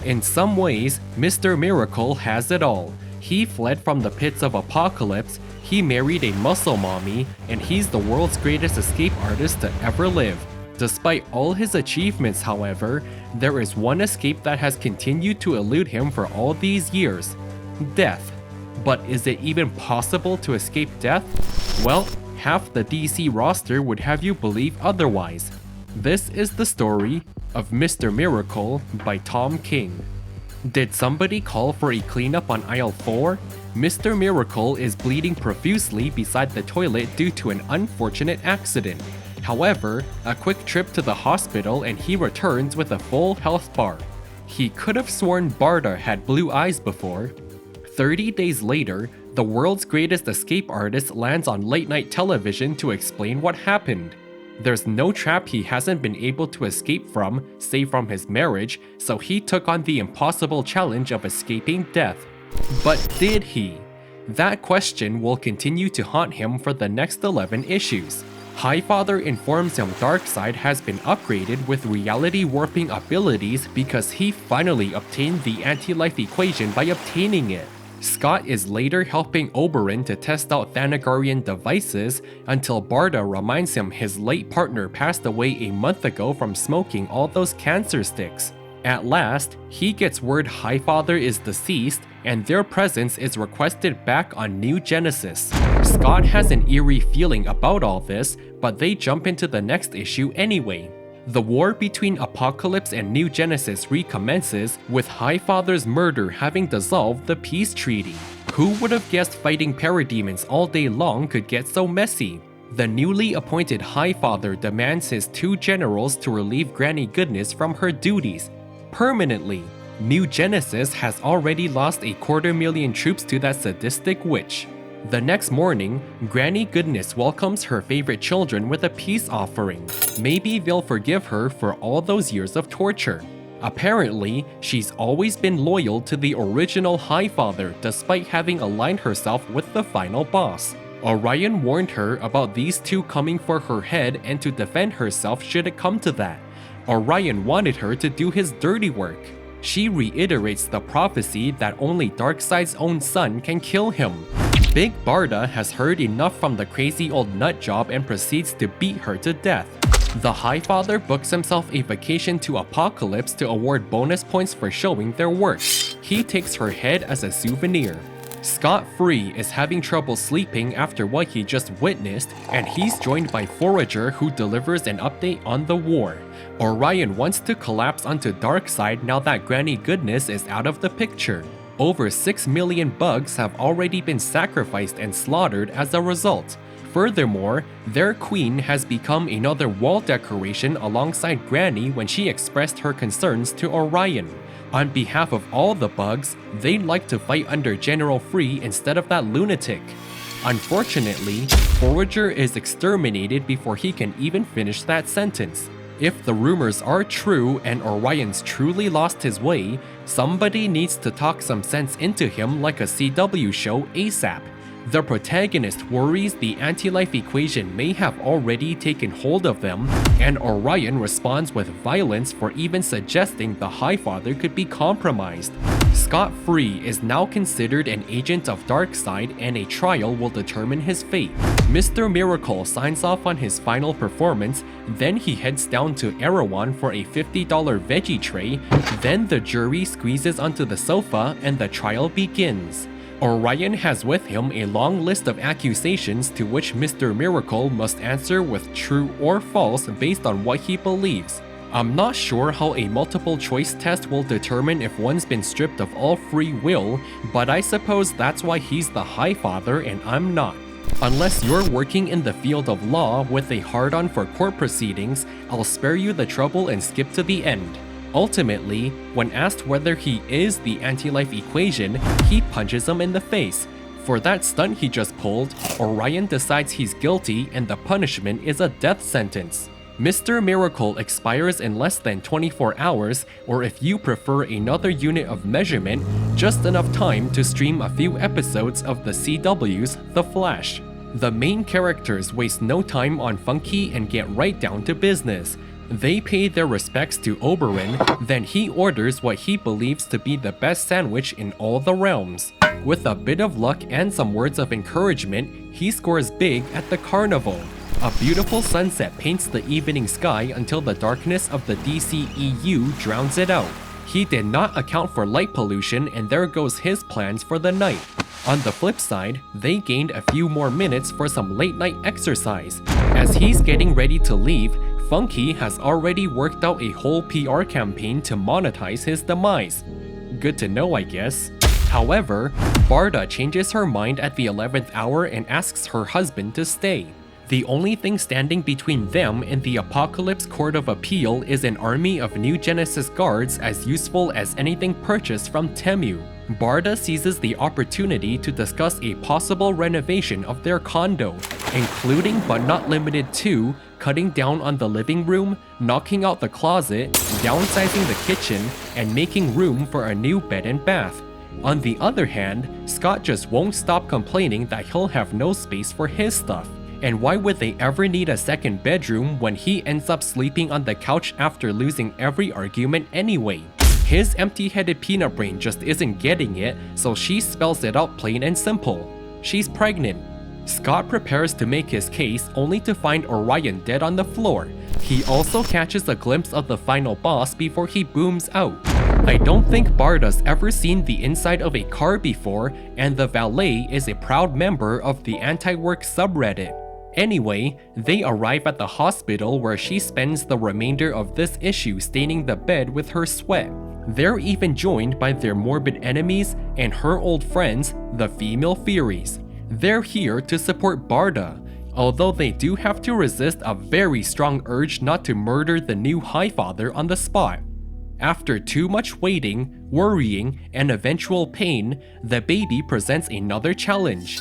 In some ways, Mr. Miracle has it all. He fled from the pits of Apokolips, he married a muscle mommy, and he's the world's greatest escape artist to ever live. Despite all his achievements, however, there is one escape that has continued to elude him for all these years: death. But is it even possible to escape death? Well, half the DC roster would have you believe otherwise. This is the story of Mr. Miracle by Tom King. Did somebody call for a cleanup on aisle 4? Mr. Miracle is bleeding profusely beside the toilet due to an unfortunate accident. However, a quick trip to the hospital and he returns with a full health bar. He could have sworn Barda had blue eyes before. 30 days later, the world's greatest escape artist lands on late-night television to explain what happened. There's no trap he hasn't been able to escape from, save from his marriage, so he took on the impossible challenge of escaping death. But did he? That question will continue to haunt him for the next 11 issues. Highfather informs him Darkseid has been upgraded with reality warping abilities because he finally obtained the anti-life equation by obtaining it. Scott is later helping Oberon to test out Thanagarian devices until Barda reminds him his late partner passed away a month ago from smoking all those cancer sticks. At last, he gets word Highfather is deceased and their presence is requested back on New Genesis. Scott has an eerie feeling about all this, but they jump into the next issue anyway. The war between Apokolips and New Genesis recommences, with Highfather's murder having dissolved the peace treaty. Who would have guessed fighting parademons all day long could get so messy? The newly appointed Highfather demands his 2 generals to relieve Granny Goodness from her duties permanently. New Genesis has already lost 250,000 troops to that sadistic witch. The next morning, Granny Goodness welcomes her favorite children with a peace offering. Maybe they'll forgive her for all those years of torture. Apparently, she's always been loyal to the original Highfather despite having aligned herself with the final boss. Orion warned her about these 2 coming for her head and to defend herself should it come to that. Orion wanted her to do his dirty work. She reiterates the prophecy that only Darkseid's own son can kill him. Big Barda has heard enough from the crazy old nutjob and proceeds to beat her to death. The Highfather books himself a vacation to Apokolips to award bonus points for showing their work. He takes her head as a souvenir. Scott Free is having trouble sleeping after what he just witnessed, and he's joined by Forager who delivers an update on the war. Orion wants to collapse onto Darkseid now that Granny Goodness is out of the picture. Over 6 million bugs have already been sacrificed and slaughtered as a result. Furthermore, their queen has become another wall decoration alongside Granny when she expressed her concerns to Orion. On behalf of all the bugs, they'd like to fight under General Free instead of that lunatic. Unfortunately, Forager is exterminated before he can even finish that sentence. If the rumors are true and Orion's truly lost his way, somebody needs to talk some sense into him like a CW show ASAP. The protagonist worries the anti-life equation may have already taken hold of them, and Orion responds with violence for even suggesting the Highfather could be compromised. Scott Free is now considered an agent of Darkseid and a trial will determine his fate. Mr. Miracle signs off on his final performance, then he heads down to Erewhon for a $50 veggie tray, then the jury squeezes onto the sofa and the trial begins. Orion has with him a long list of accusations to which Mr. Miracle must answer with true or false based on what he believes. I'm not sure how a multiple choice test will determine if one's been stripped of all free will, but I suppose that's why he's the Highfather and I'm not. Unless you're working in the field of law with a hard-on for court proceedings, I'll spare you the trouble and skip to the end. Ultimately, when asked whether he is the anti-life equation, he punches him in the face. For that stunt he just pulled, Orion decides he's guilty and the punishment is a death sentence. Mr. Miracle expires in less than 24 hours, or if you prefer another unit of measurement, just enough time to stream a few episodes of the CW's The Flash. The main characters waste no time on funky and get right down to business. They pay their respects to Oberyn, then he orders what he believes to be the best sandwich in all the realms. With a bit of luck and some words of encouragement, he scores big at the carnival. A beautiful sunset paints the evening sky until the darkness of the DCEU drowns it out. He did not account for light pollution, and there goes his plans for the night. On the flip side, they gained a few more minutes for some late night exercise. As he's getting ready to leave, Funky has already worked out a whole PR campaign to monetize his demise. Good to know, I guess. However, Barda changes her mind at the 11th hour and asks her husband to stay. The only thing standing between them and the Apokolips Court of Appeal is an army of New Genesis guards as useful as anything purchased from Temu. Barda seizes the opportunity to discuss a possible renovation of their condo, including but not limited to cutting down on the living room, knocking out the closet, downsizing the kitchen, and making room for a new bed and bath. On the other hand, Scott just won't stop complaining that he'll have no space for his stuff. And why would they ever need a second bedroom when he ends up sleeping on the couch after losing every argument anyway? His empty-headed peanut brain just isn't getting it, so she spells it out plain and simple. She's pregnant. Scott prepares to make his case only to find Orion dead on the floor. He also catches a glimpse of the final boss before he booms out. I don't think Barda's ever seen the inside of a car before, and the valet is a proud member of the anti-work subreddit. Anyway, they arrive at the hospital where she spends the remainder of this issue staining the bed with her sweat. They're even joined by their morbid enemies and her old friends, the female Furies. They're here to support Barda, although they do have to resist a very strong urge not to murder the new Highfather on the spot. After too much waiting, worrying, and eventual pain, the baby presents another challenge.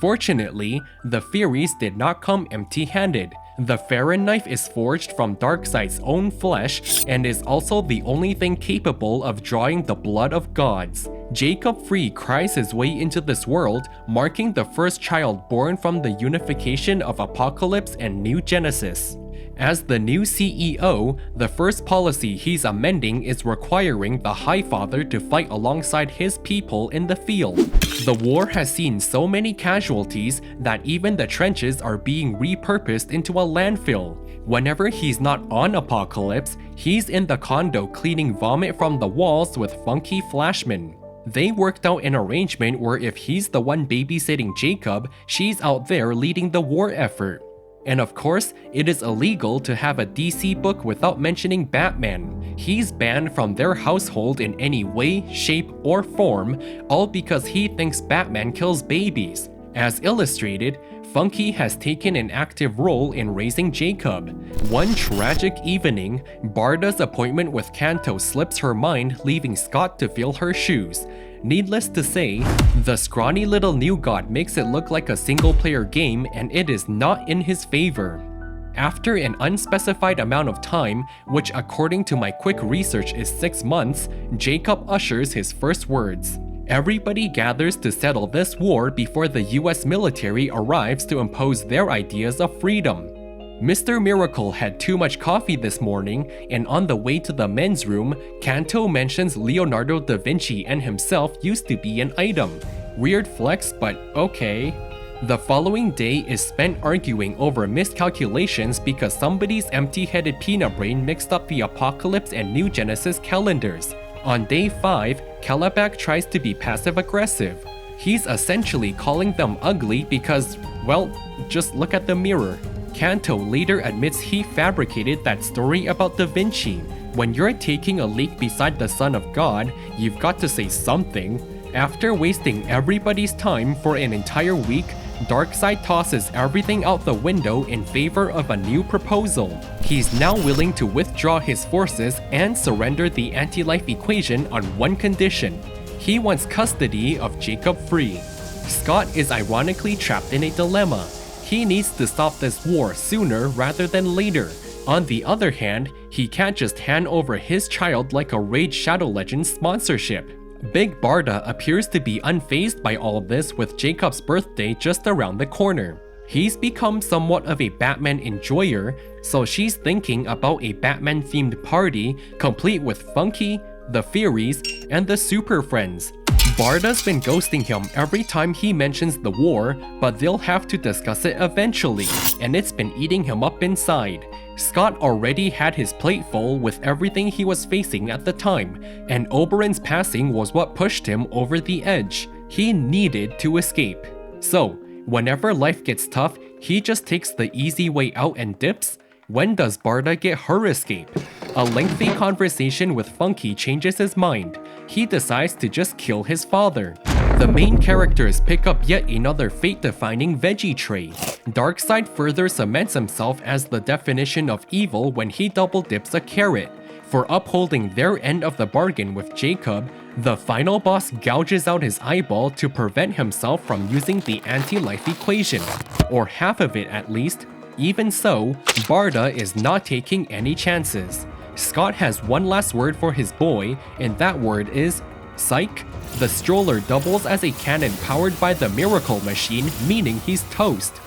Fortunately, the Furies did not come empty-handed. The Farron knife is forged from Darkseid's own flesh and is also the only thing capable of drawing the blood of gods. Jacob Free cries his way into this world, marking the first child born from the unification of Apokolips and New Genesis. As the new CEO, the first policy he's amending is requiring the Highfather to fight alongside his people in the field. The war has seen so many casualties that even the trenches are being repurposed into a landfill. Whenever he's not on Apokolips, he's in the condo cleaning vomit from the walls with Funky Flashman. They worked out an arrangement where if he's the one babysitting Jacob, she's out there leading the war effort. And of course, it is illegal to have a DC book without mentioning Batman. He's banned from their household in any way, shape, or form, all because he thinks Batman kills babies. As illustrated, Funky has taken an active role in raising Jacob. One tragic evening, Barda's appointment with Kanto slips her mind, leaving Scott to fill her shoes. Needless to say, the scrawny little new god makes it look like a single-player game, and it is not in his favor. After an unspecified amount of time, which according to my quick research is 6 months, Jacob ushers his first words. Everybody gathers to settle this war before the US military arrives to impose their ideas of freedom. Mr. Miracle had too much coffee this morning, and on the way to the men's room, Kanto mentions Leonardo da Vinci and himself used to be an item. Weird flex, but okay. The following day is spent arguing over miscalculations because somebody's empty-headed peanut brain mixed up the Apokolips and New Genesis calendars. On day 5, Kalabak tries to be passive-aggressive. He's essentially calling them ugly because, well, just look at the mirror. Kanto later admits he fabricated that story about Da Vinci. When you're taking a leak beside the Son of God, you've got to say something. After wasting everybody's time for an entire week, Darkseid tosses everything out the window in favor of a new proposal. He's now willing to withdraw his forces and surrender the anti-life equation on one condition. He wants custody of Jacob Free. Scott is ironically trapped in a dilemma. He needs to stop this war sooner rather than later. On the other hand, he can't just hand over his child like a Raid Shadow Legends sponsorship. Big Barda appears to be unfazed by all this with Jacob's birthday just around the corner. He's become somewhat of a Batman enjoyer, so she's thinking about a Batman-themed party complete with Funky, the Furies, and the Super Friends. Barda's been ghosting him every time he mentions the war, but they'll have to discuss it eventually, and it's been eating him up inside. Scott already had his plate full with everything he was facing at the time, and Oberon's passing was what pushed him over the edge. He needed to escape. So, whenever life gets tough, he just takes the easy way out and dips? When does Barda get her escape? A lengthy conversation with Funky changes his mind. He decides to just kill his father. The main characters pick up yet another fate-defining veggie tray. Darkseid further cements himself as the definition of evil when he double dips a carrot. For upholding their end of the bargain with Jacob, the final boss gouges out his eyeball to prevent himself from using the anti-life equation, or half of it at least. Even so, Barda is not taking any chances. Scott has one last word for his boy, and that word is psych. The stroller doubles as a cannon powered by the miracle machine, meaning he's toast.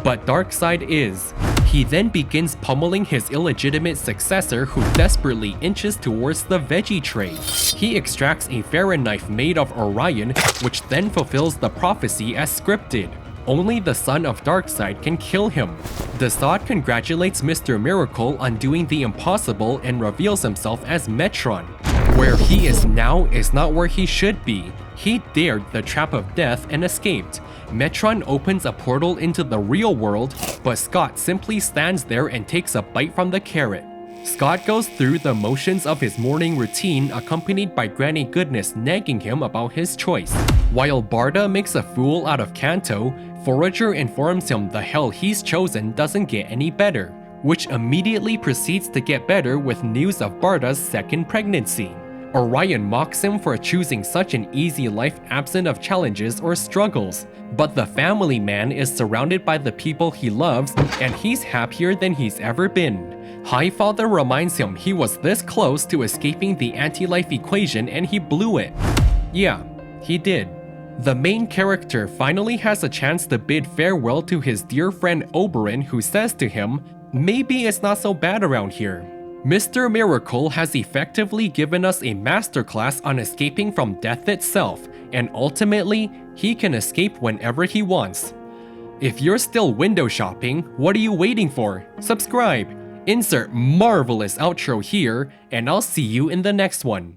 But Darkseid is. He then begins pummeling his illegitimate successor who desperately inches towards the veggie tray. He extracts a Farron knife made of Orion, which then fulfills the prophecy as scripted. Only the son of Darkseid can kill him. Desaad congratulates Mr. Miracle on doing the impossible and reveals himself as Metron. Where he is now is not where he should be. He dared the trap of death and escaped. Metron opens a portal into the real world, but Scott simply stands there and takes a bite from the carrot. Scott goes through the motions of his morning routine accompanied by Granny Goodness nagging him about his choice. While Barda makes a fool out of Kanto, Forager informs him the hell he's chosen doesn't get any better, which immediately proceeds to get better with news of Barda's second pregnancy. Orion mocks him for choosing such an easy life absent of challenges or struggles, but the family man is surrounded by the people he loves and he's happier than he's ever been. Highfather reminds him he was this close to escaping the anti-life equation and he blew it. Yeah, he did. The main character finally has a chance to bid farewell to his dear friend Oberon, who says to him, "Maybe it's not so bad around here." Mr. Miracle has effectively given us a masterclass on escaping from death itself, and ultimately, he can escape whenever he wants. If you're still window shopping, what are you waiting for? Subscribe! Insert marvelous outro here, and I'll see you in the next one.